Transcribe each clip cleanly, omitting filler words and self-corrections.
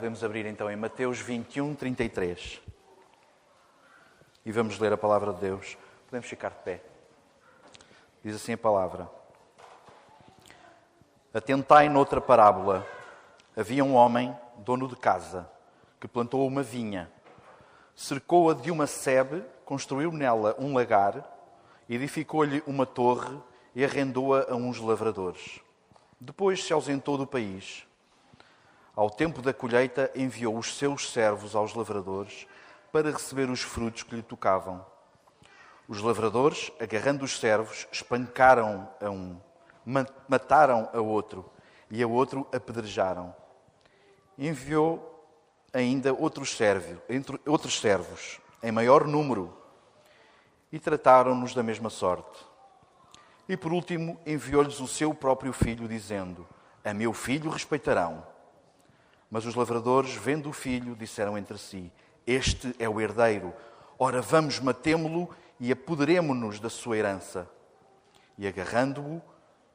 Podemos abrir então em Mateus 21, 33. E vamos ler a palavra de Deus. Podemos ficar de pé. Diz assim a palavra. Atentai noutra parábola. Havia um homem, dono de casa, que plantou uma vinha. Cercou-a de uma sebe, construiu nela um lagar, edificou-lhe uma torre e arrendou-a a uns lavradores. Depois se ausentou do país. Ao tempo da colheita, enviou os seus servos aos lavradores para receber os frutos que lhe tocavam. Os lavradores, agarrando os servos, espancaram a um, mataram a outro e a outro apedrejaram. Enviou ainda outros servos, em maior número, e trataram-nos da mesma sorte. E por último, enviou-lhes o seu próprio filho, dizendo: A meu filho respeitarão. Mas os lavradores, vendo o filho, disseram entre si: Este é o herdeiro. Ora, vamos, matemo-lo e apoderemo-nos da sua herança. E agarrando-o,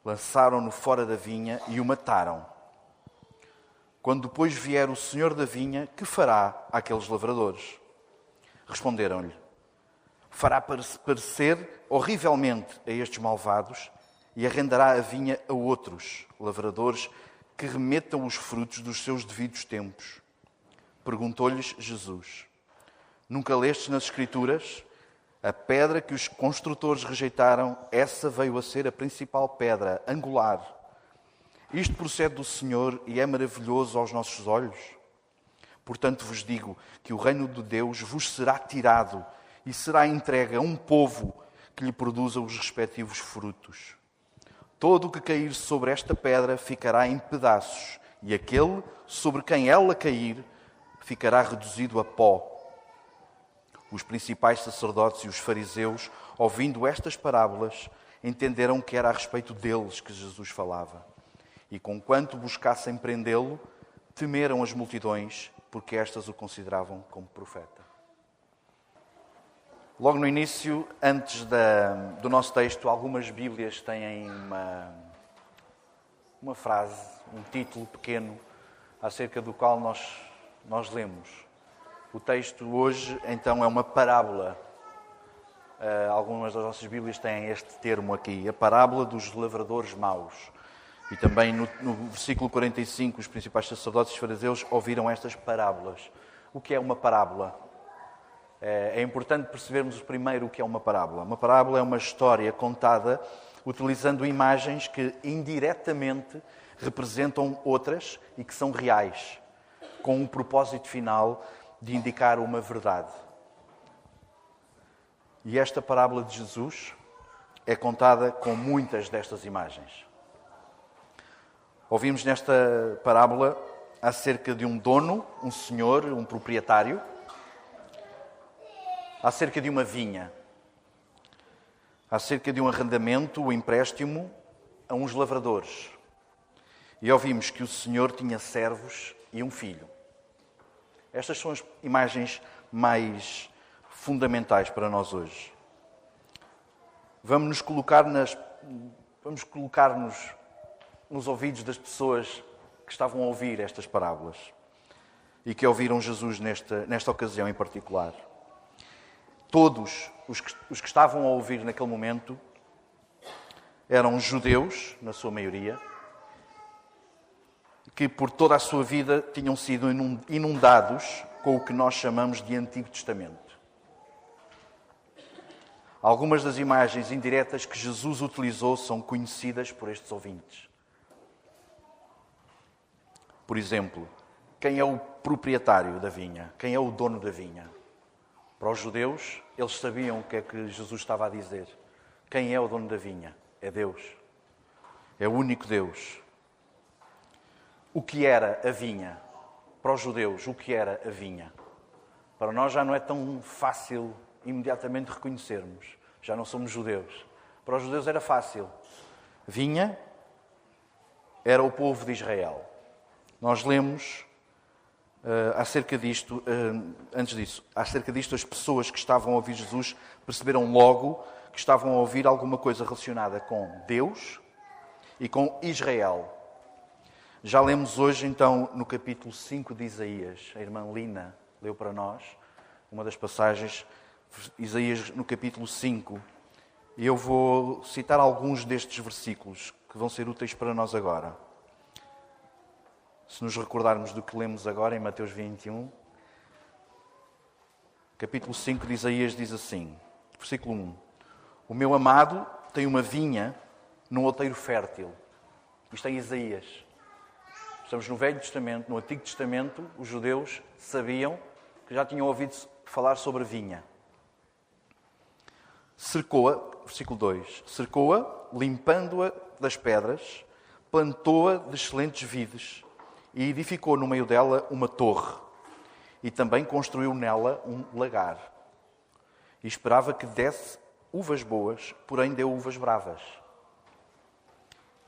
lançaram-no fora da vinha e o mataram. Quando depois vier o senhor da vinha, que fará àqueles lavradores? Responderam-lhe: Fará parecer horrivelmente a estes malvados e arrendará a vinha a outros lavradores que remetam os frutos dos seus devidos tempos. Perguntou-lhes Jesus: Nunca lestes nas Escrituras? A pedra que os construtores rejeitaram, essa veio a ser a principal pedra, angular. Isto procede do Senhor e é maravilhoso aos nossos olhos. Portanto vos digo que o reino de Deus vos será tirado e será entregue a um povo que lhe produza os respectivos frutos. Todo o que cair sobre esta pedra ficará em pedaços, e aquele sobre quem ela cair ficará reduzido a pó. Os principais sacerdotes e os fariseus, ouvindo estas parábolas, entenderam que era a respeito deles que Jesus falava. E conquanto buscassem prendê-lo, temeram as multidões, porque estas o consideravam como profeta. Logo no início, antes do nosso texto, algumas Bíblias têm uma frase, um título pequeno, acerca do qual nós lemos. O texto hoje, então, é uma parábola. Algumas das nossas Bíblias têm este termo aqui, a parábola dos lavradores maus. E também no versículo 45, os principais sacerdotes e fariseus ouviram estas parábolas. O que é uma parábola? É importante percebermos primeiro o que é uma parábola. Uma parábola é uma história contada utilizando imagens que indiretamente representam outras e que são reais, com um propósito final de indicar uma verdade. E esta parábola de Jesus é contada com muitas destas imagens. Ouvimos nesta parábola acerca de um dono, um senhor, um proprietário, acerca de uma vinha, acerca de um arrendamento, o empréstimo a uns lavradores. E ouvimos que o senhor tinha servos e um filho. Estas são as imagens mais fundamentais para nós hoje. Vamos colocar-nos nos ouvidos das pessoas que estavam a ouvir estas parábolas e que ouviram Jesus nesta ocasião em particular. Todos os que estavam a ouvir naquele momento eram judeus, na sua maioria, que por toda a sua vida tinham sido inundados com o que nós chamamos de Antigo Testamento. Algumas das imagens indiretas que Jesus utilizou são conhecidas por estes ouvintes. Por exemplo, quem é o proprietário da vinha? Quem é o dono da vinha? Para os judeus, eles sabiam o que é que Jesus estava a dizer. Quem é o dono da vinha? É Deus. É o único Deus. O que era a vinha? Para os judeus, o que era a vinha? Para nós já não é tão fácil imediatamente reconhecermos. Já não somos judeus. Para os judeus era fácil. Vinha era o povo de Israel. Nós lemos acerca disto, antes disso, acerca disto, as pessoas que estavam a ouvir Jesus perceberam logo que estavam a ouvir alguma coisa relacionada com Deus e com Israel. Já lemos hoje, então, no capítulo 5 de Isaías. A irmã Lina leu para nós uma das passagens, Isaías no capítulo 5. E eu vou citar alguns destes versículos que vão ser úteis para nós agora. Se nos recordarmos do que lemos agora em Mateus 21, capítulo 5 de Isaías diz assim, versículo 1. O meu amado tem uma vinha num outeiro fértil. Isto é Isaías. Estamos no Velho Testamento, no Antigo Testamento, os judeus sabiam que já tinham ouvido falar sobre a vinha. Cercou-a, versículo 2, cercou-a, limpando-a das pedras, plantou-a de excelentes vides e edificou no meio dela uma torre e também construiu nela um lagar. E esperava que desse uvas boas, porém deu uvas bravas.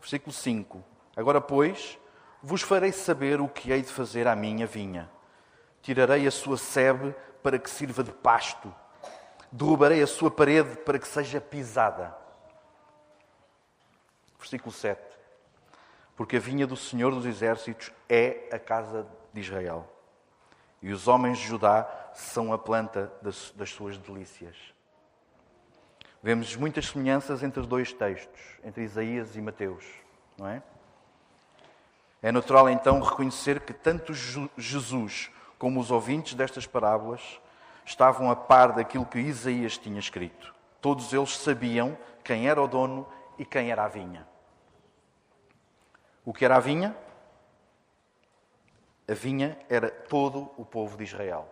Versículo 5. Agora, pois, vos farei saber o que hei de fazer à minha vinha. Tirarei a sua sebe para que sirva de pasto. Derrubarei a sua parede para que seja pisada. Versículo 7. Porque a vinha do Senhor dos Exércitos é a casa de Israel. E os homens de Judá são a planta das suas delícias. Vemos muitas semelhanças entre os dois textos, entre Isaías e Mateus, não é? É natural então reconhecer que tanto Jesus como os ouvintes destas parábolas estavam a par daquilo que Isaías tinha escrito. Todos eles sabiam quem era o dono e quem era a vinha. O que era a vinha? A vinha era todo o povo de Israel.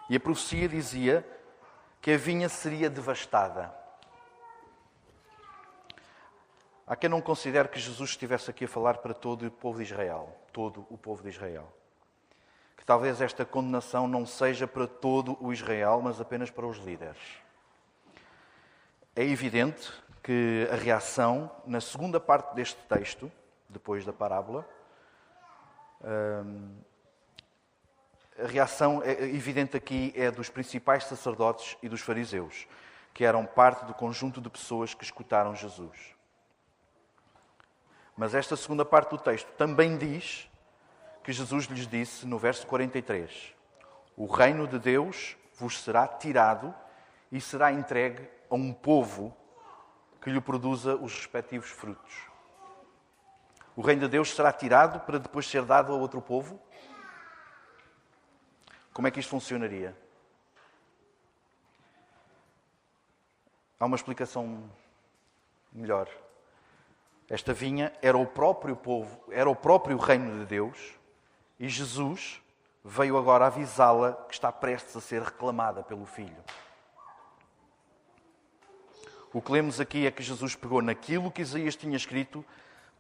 E a profecia dizia que a vinha seria devastada. Há quem não considere que Jesus estivesse aqui a falar para todo o povo de Israel. Todo o povo de Israel. Que talvez esta condenação não seja para todo o Israel, mas apenas para os líderes. É evidente que a reação, na segunda parte deste texto, depois da parábola, a reação evidente aqui é dos principais sacerdotes e dos fariseus, que eram parte do conjunto de pessoas que escutaram Jesus. Mas esta segunda parte do texto também diz que Jesus lhes disse no verso 43, o reino de Deus vos será tirado e será entregue a um povo que lhe produza os respectivos frutos. O reino de Deus será tirado para depois ser dado a outro povo? Como é que isto funcionaria? Há uma explicação melhor. Esta vinha era o próprio povo, era o próprio reino de Deus e Jesus veio agora avisá-la que está prestes a ser reclamada pelo Filho. O que lemos aqui é que Jesus pegou naquilo que Isaías tinha escrito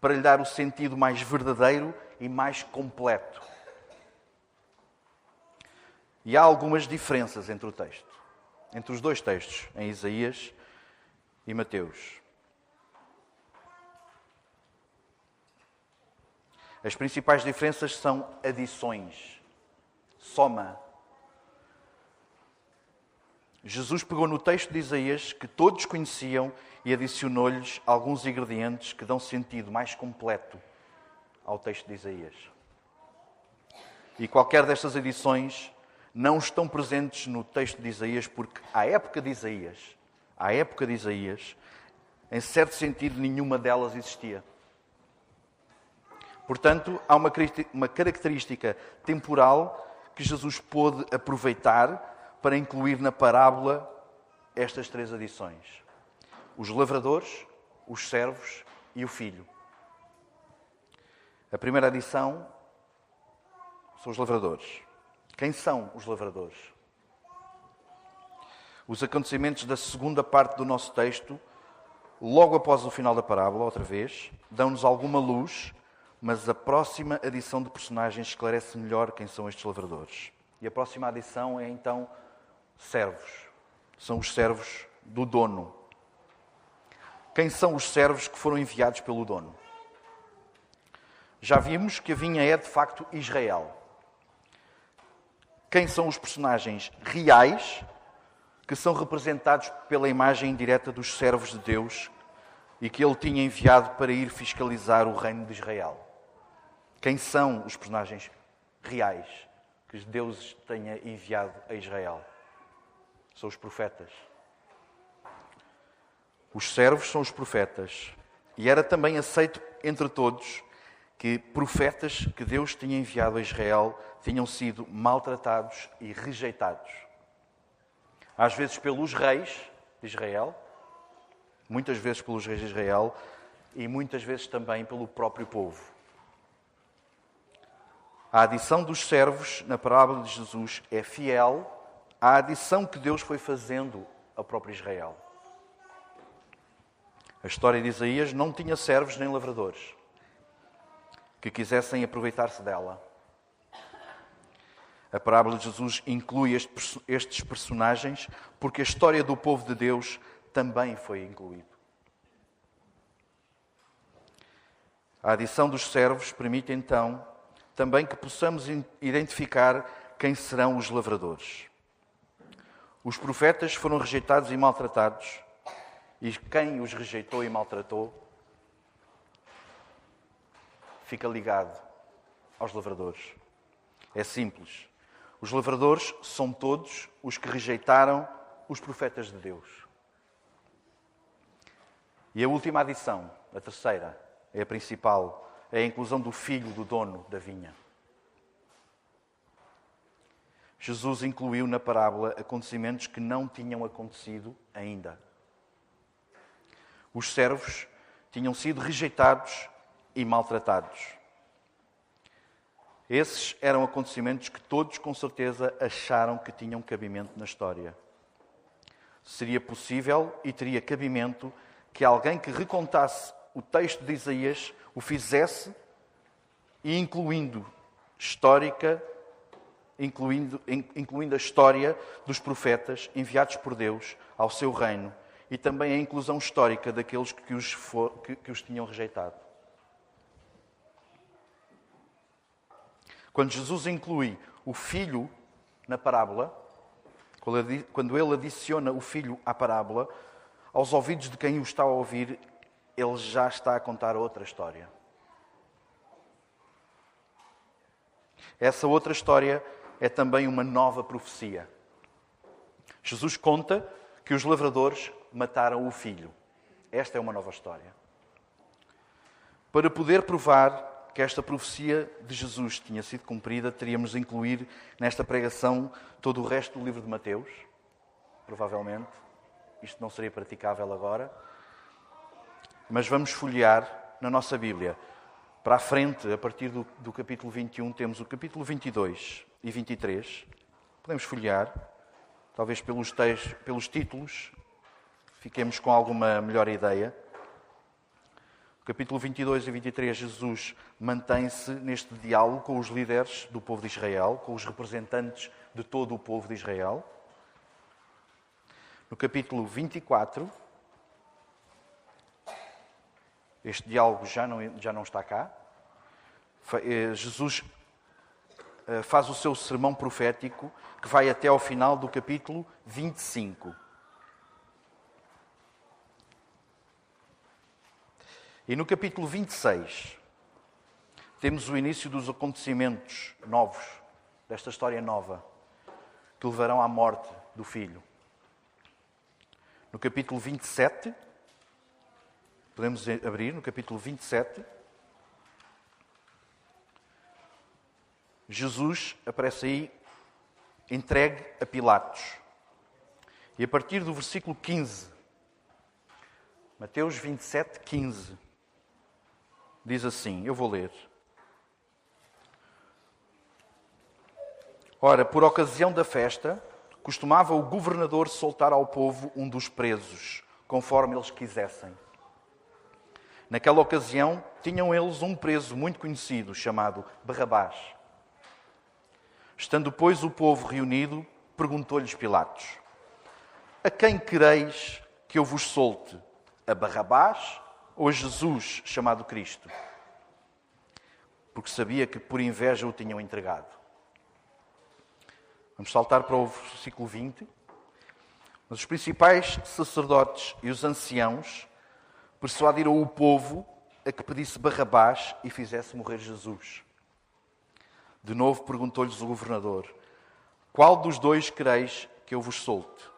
para lhe dar o sentido mais verdadeiro e mais completo. E há algumas diferenças entre o texto, entre os dois textos, em Isaías e Mateus. As principais diferenças são adições, soma. Jesus pegou no texto de Isaías, que todos conheciam, e adicionou-lhes alguns ingredientes que dão sentido mais completo ao texto de Isaías. E qualquer destas adições não estão presentes no texto de Isaías, porque à época de Isaías, em certo sentido, nenhuma delas existia. Portanto, há uma característica temporal que Jesus pôde aproveitar para incluir na parábola estas três adições. Os lavradores, os servos e o filho. A primeira adição são os lavradores. Quem são os lavradores? Os acontecimentos da segunda parte do nosso texto, logo após o final da parábola, outra vez, dão-nos alguma luz, mas a próxima adição de personagens esclarece melhor quem são estes lavradores. E a próxima adição é então servos. São os servos do dono. Quem são os servos que foram enviados pelo dono? Já vimos que a vinha é de facto Israel. Quem são os personagens reais que são representados pela imagem direta dos servos de Deus e que ele tinha enviado para ir fiscalizar o reino de Israel? Quem são os personagens reais que Deus tenha enviado a Israel? São os profetas. Os servos são os profetas. E era também aceito entre todos que profetas que Deus tinha enviado a Israel tinham sido maltratados e rejeitados. Às vezes pelos reis de Israel, muitas vezes pelos reis de Israel e muitas vezes também pelo próprio povo. A adição dos servos na parábola de Jesus é fiel à adição que Deus foi fazendo ao próprio Israel. A história de Isaías não tinha servos nem lavradores que quisessem aproveitar-se dela. A parábola de Jesus inclui estes personagens porque a história do povo de Deus também foi incluída. A adição dos servos permite então também que possamos identificar quem serão os lavradores. Os profetas foram rejeitados e maltratados, e quem os rejeitou e maltratou fica ligado aos lavradores. É simples. Os lavradores são todos os que rejeitaram os profetas de Deus. E a última adição, a terceira, é a principal, é a inclusão do filho do dono da vinha. Jesus incluiu na parábola acontecimentos que não tinham acontecido ainda. Os servos tinham sido rejeitados e maltratados. Esses eram acontecimentos que todos, com certeza, acharam que tinham cabimento na história. Seria possível e teria cabimento que alguém que recontasse o texto de Isaías o fizesse e incluindo a história dos profetas enviados por Deus ao seu reino e também a inclusão histórica daqueles que os tinham rejeitado. Quando Jesus inclui o filho na parábola, quando ele adiciona o filho à parábola, aos ouvidos de quem o está a ouvir, ele já está a contar outra história. Essa outra história é também uma nova profecia. Jesus conta que os lavradores mataram o filho. Esta é uma nova história. Para poder provar que esta profecia de Jesus tinha sido cumprida, teríamos de incluir nesta pregação todo o resto do livro de Mateus, provavelmente. Isto não seria praticável agora. Mas vamos folhear na nossa Bíblia. Para a frente, a partir do capítulo 21, temos o capítulo 22 e 23. Podemos folhear, talvez pelos títulos, fiquemos com alguma melhor ideia. No capítulo 22 e 23, Jesus mantém-se neste diálogo com os líderes do povo de Israel, com os representantes de todo o povo de Israel. No capítulo 24, este diálogo já não está cá. Jesus faz o seu sermão profético, que vai até ao final do capítulo 25. E no capítulo 26, temos o início dos acontecimentos novos, desta história nova, que levarão à morte do filho. No capítulo 27, podemos abrir no capítulo 27, Jesus aparece aí entregue a Pilatos. E a partir do versículo 15, Mateus 27, 15, diz assim, eu vou ler. Ora, por ocasião da festa, costumava o governador soltar ao povo um dos presos, conforme eles quisessem. Naquela ocasião, tinham eles um preso muito conhecido, chamado Barrabás. Estando, pois, o povo reunido, perguntou-lhes Pilatos: a quem quereis que eu vos solte? A Barrabás ou a Jesus, chamado Cristo? Porque sabia que por inveja o tinham entregado. Vamos saltar para o versículo 20. Mas os principais sacerdotes e os anciãos persuadiram o povo a que pedisse Barrabás e fizesse morrer Jesus. De novo perguntou-lhes o governador: qual dos dois quereis que eu vos solte?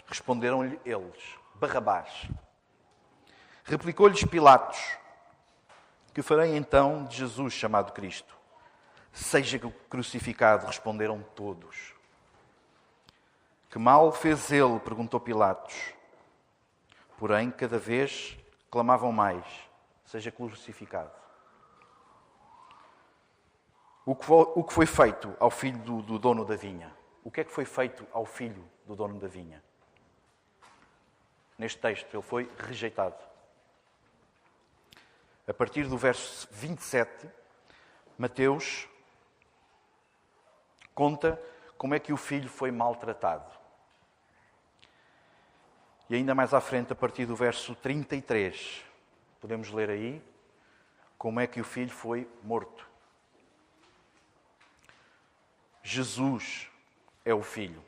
Responderam-lhe eles: Barrabás. Replicou-lhes Pilatos: que farei então de Jesus chamado Cristo? Seja crucificado, responderam todos. Que mal fez ele? Perguntou Pilatos. Porém, cada vez clamavam mais: seja crucificado. O que foi feito ao filho do dono da vinha? O que é que foi feito ao filho do dono da vinha? Neste texto, ele foi rejeitado. A partir do verso 27, Mateus conta como é que o filho foi maltratado. E ainda mais à frente, a partir do verso 33, podemos ler aí como é que o filho foi morto. Jesus é o filho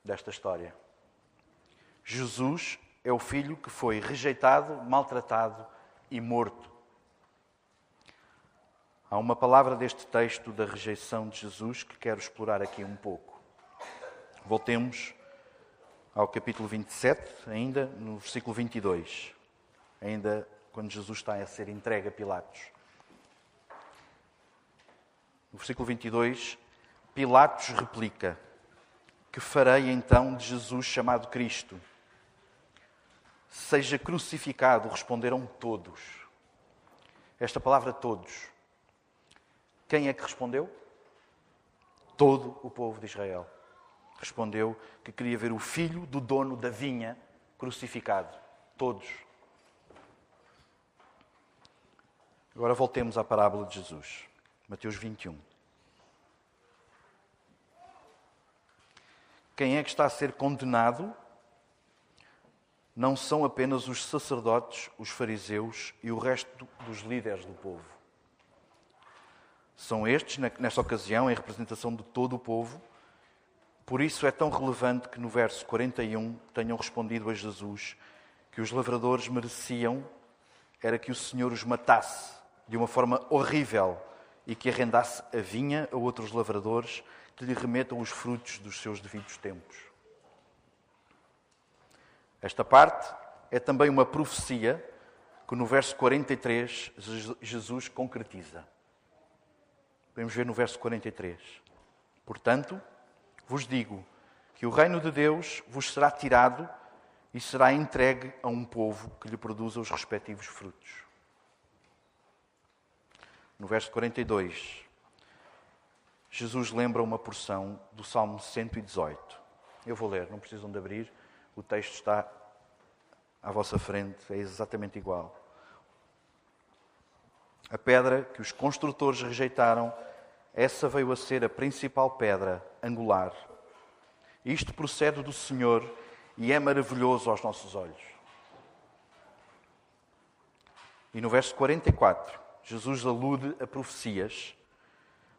desta história. Jesus é o filho que foi rejeitado, maltratado e morto. Há uma palavra deste texto da rejeição de Jesus que quero explorar aqui um pouco. Voltemos ao capítulo 27, ainda no versículo 22, ainda quando Jesus está a ser entregue a Pilatos. No versículo 22, Pilatos replica: que farei então de Jesus chamado Cristo? Seja crucificado, responderam todos. Esta palavra todos. Quem é que respondeu? Todo o povo de Israel. Respondeu que queria ver o filho do dono da vinha crucificado. Todos. Agora voltemos à parábola de Jesus. Mateus 21. Quem é que está a ser condenado? Não são apenas os sacerdotes, os fariseus e o resto dos líderes do povo. São estes, nesta ocasião, em representação de todo o povo. Por isso é tão relevante que no verso 41 tenham respondido a Jesus que os lavradores mereciam era que o Senhor os matasse de uma forma horrível e que arrendasse a vinha a outros lavradores que lhe remetam os frutos dos seus devidos tempos. Esta parte é também uma profecia que no verso 43 Jesus concretiza. Podemos ver no verso 43. Portanto, vos digo que o reino de Deus vos será tirado e será entregue a um povo que lhe produza os respectivos frutos. No verso 42, Jesus lembra uma porção do Salmo 118. Eu vou ler, não precisam de abrir, o texto está à vossa frente, é exatamente igual. A pedra que os construtores rejeitaram, essa veio a ser a principal pedra angular. Isto procede do Senhor e é maravilhoso aos nossos olhos. E no verso 44, Jesus alude a profecias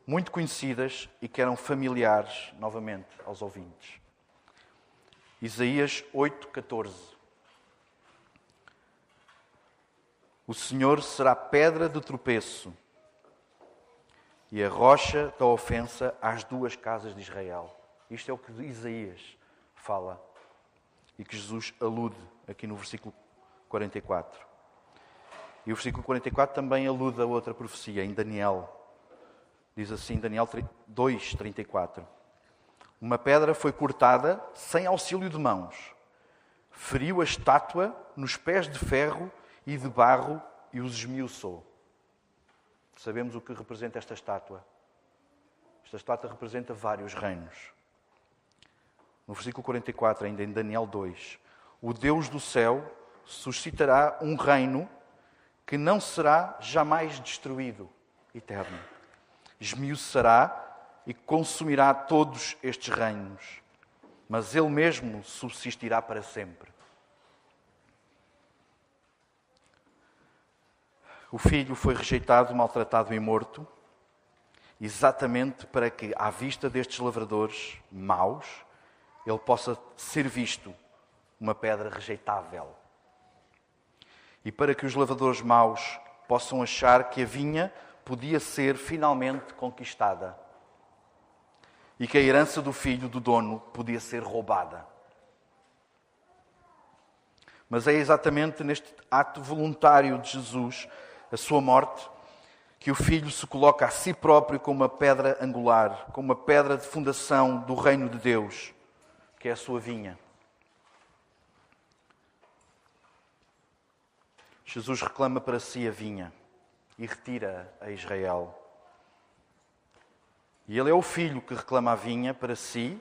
muito conhecidas e que eram familiares, novamente, aos ouvintes. Isaías 8,14. O Senhor será pedra de tropeço e a rocha da ofensa às duas casas de Israel. Isto é o que Isaías fala e que Jesus alude aqui no versículo 44. E o versículo 44 também alude a outra profecia, em Daniel. Diz assim, Daniel 2:34. Uma pedra foi cortada sem auxílio de mãos. Feriu a estátua nos pés de ferro e de barro e os esmiuçou. Sabemos o que representa esta estátua. Esta estátua representa vários reinos. No versículo 44, ainda em Daniel 2, o Deus do céu suscitará um reino que não será jamais destruído, eterno. Esmiuçará e consumirá todos estes reinos, mas ele mesmo subsistirá para sempre. O filho foi rejeitado, maltratado e morto, exatamente para que, à vista destes lavradores maus, ele possa ser visto uma pedra rejeitável. E para que os lavradores maus possam achar que a vinha podia ser finalmente conquistada e que a herança do filho do dono podia ser roubada. Mas é exatamente neste ato voluntário de Jesus, a sua morte, que o Filho se coloca a si próprio como uma pedra angular, como uma pedra de fundação do reino de Deus, que é a sua vinha. Jesus reclama para si a vinha e retira a Israel. E ele é o Filho que reclama a vinha para si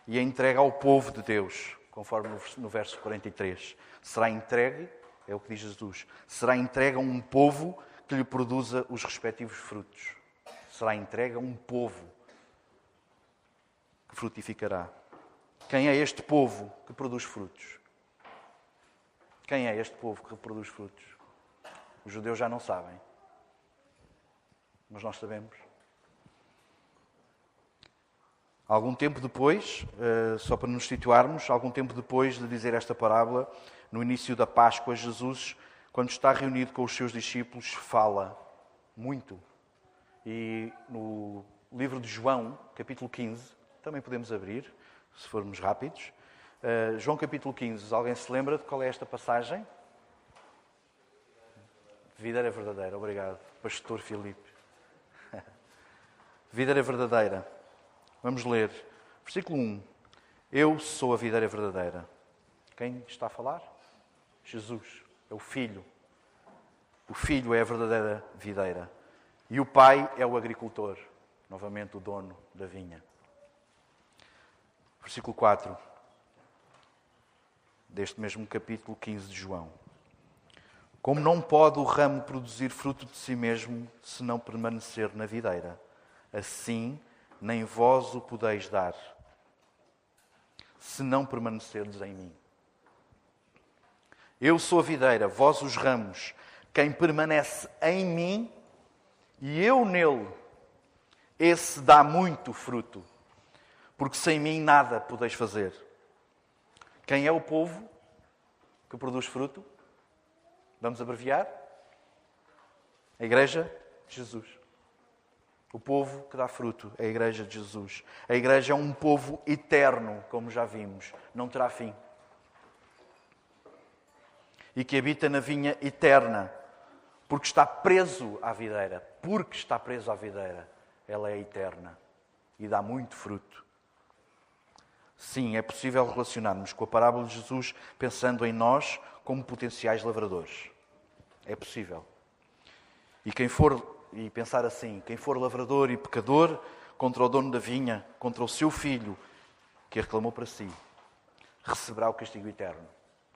e a entrega ao povo de Deus, conforme no verso 43. Será entregue, é o que diz Jesus, será entregue a um povo que lhe produza os respectivos frutos. Será entregue a um povo que frutificará. Quem é este povo que produz frutos? Quem é este povo que produz frutos? Os judeus já não sabem, mas nós sabemos. Algum tempo depois, só para nos situarmos, algum tempo depois de dizer esta parábola, no início da Páscoa, Jesus, quando está reunido com os seus discípulos, fala muito. E no livro de João, capítulo 15, também podemos abrir, se formos rápidos. João capítulo 15, alguém se lembra de qual é esta passagem? Videira verdadeira, obrigado, Pastor Filipe. Videira verdadeira. Vamos ler. Versículo 1. Eu sou a videira verdadeira. Quem está a falar? Jesus, é o Filho. O Filho é a verdadeira videira. E o Pai é o agricultor, novamente o dono da vinha. Versículo 4. Deste mesmo capítulo 15 de João. Como não pode o ramo produzir fruto de si mesmo se não permanecer na videira, assim nem vós o podeis dar, se não permanecerdes em mim. Eu sou a videira, vós os ramos. Quem permanece em mim e eu nele, esse dá muito fruto, porque sem mim nada podeis fazer. Quem é o povo que produz fruto? Vamos abreviar? A Igreja de Jesus. O povo que dá fruto é a Igreja de Jesus. A Igreja é um povo eterno, como já vimos, não terá fim. E que habita na vinha eterna, porque está preso à videira. Porque está preso à videira, ela é eterna e dá muito fruto. Sim, é possível relacionarmos com a parábola de Jesus pensando em nós como potenciais lavradores. É possível. E pensar assim, quem for lavrador e pecador contra o dono da vinha, contra o seu filho, que a reclamou para si, receberá o castigo eterno.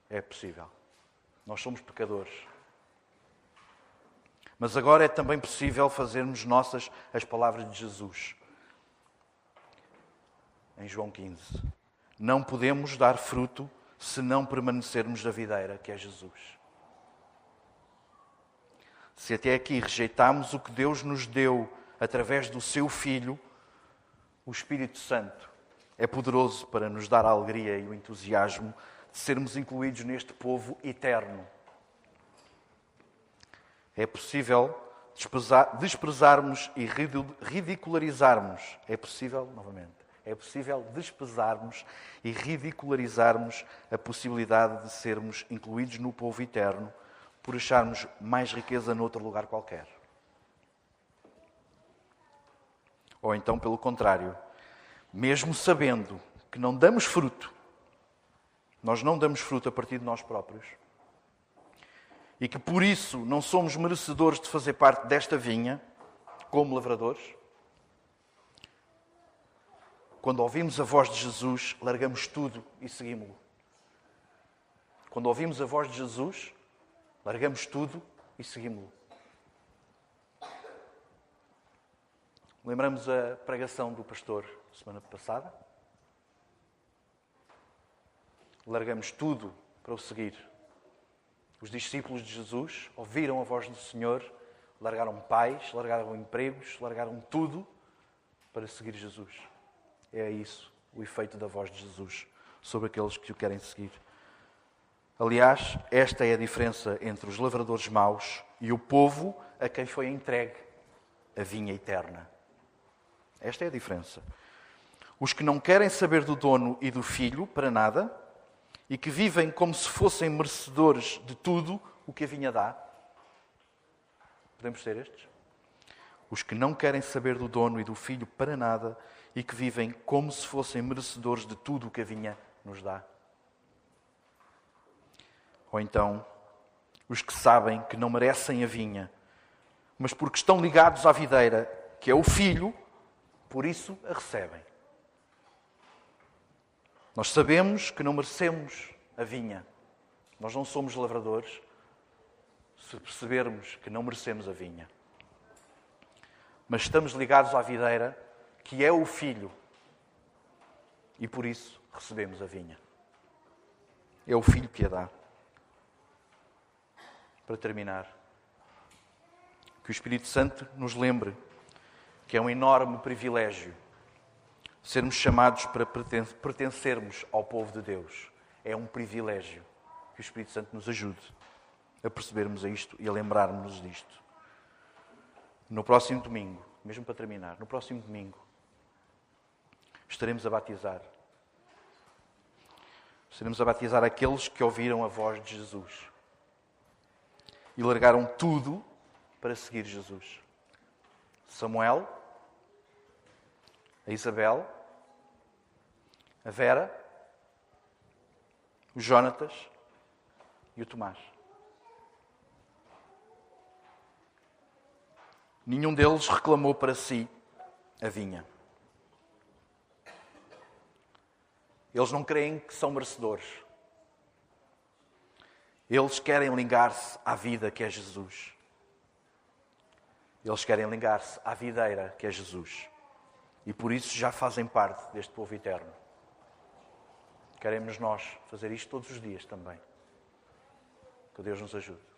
É possível. Nós somos pecadores. Mas agora é também possível fazermos nossas as palavras de Jesus. Em João 15. Não podemos dar fruto se não permanecermos na videira, que é Jesus. Se até aqui rejeitamos o que Deus nos deu através do seu Filho, o Espírito Santo é poderoso para nos dar a alegria e o entusiasmo de sermos incluídos neste povo eterno. É possível desprezarmos e ridicularizarmos. É possível, novamente, é possível desprezarmos e ridicularizarmos a possibilidade de sermos incluídos no povo eterno por acharmos mais riqueza noutro lugar qualquer. Ou então, pelo contrário, mesmo sabendo que não damos fruto, nós não damos fruto a partir de nós próprios, e que por isso não somos merecedores de fazer parte desta vinha, como lavradores, quando ouvimos a voz de Jesus, largamos tudo e seguimos-lo. Quando ouvimos a voz de Jesus, largamos tudo e seguimos-lo. Lembramos a pregação do pastor semana passada? Largamos tudo para o seguir. Os discípulos de Jesus ouviram a voz do Senhor, largaram pais, largaram empregos, largaram tudo para seguir Jesus. É isso, o efeito da voz de Jesus sobre aqueles que o querem seguir. Aliás, esta é a diferença entre os lavradores maus e o povo a quem foi entregue a vinha eterna. Esta é a diferença. Os que não querem saber do dono e do filho para nada e que vivem como se fossem merecedores de tudo o que a vinha dá. Podemos ser estes? Os que não querem saber do dono e do filho para nada e que vivem como se fossem merecedores de tudo o que a vinha nos dá. Ou então, os que sabem que não merecem a vinha, mas porque estão ligados à videira, que é o filho, por isso a recebem. Nós sabemos que não merecemos a vinha. Nós não somos lavradores se percebermos que não merecemos a vinha. Mas estamos ligados à videira, que é o filho, e por isso recebemos a vinha. É o filho que a dá. Para terminar, que o Espírito Santo nos lembre que é um enorme privilégio sermos chamados para pertencermos ao povo de Deus. É um privilégio. Que o Espírito Santo nos ajude a percebermos isto e a lembrarmos-nos disto. No próximo domingo, mesmo para terminar, no próximo domingo, estaremos a batizar. Estaremos a batizar aqueles que ouviram a voz de Jesus e largaram tudo para seguir Jesus. Samuel, a Isabel, a Vera, o Jónatas e o Tomás. Nenhum deles reclamou para si a vinha. Eles não creem que são merecedores. Eles querem ligar-se à vida que é Jesus. Eles querem ligar-se à videira que é Jesus. E por isso já fazem parte deste povo eterno. Queremos nós fazer isto todos os dias também. Que Deus nos ajude.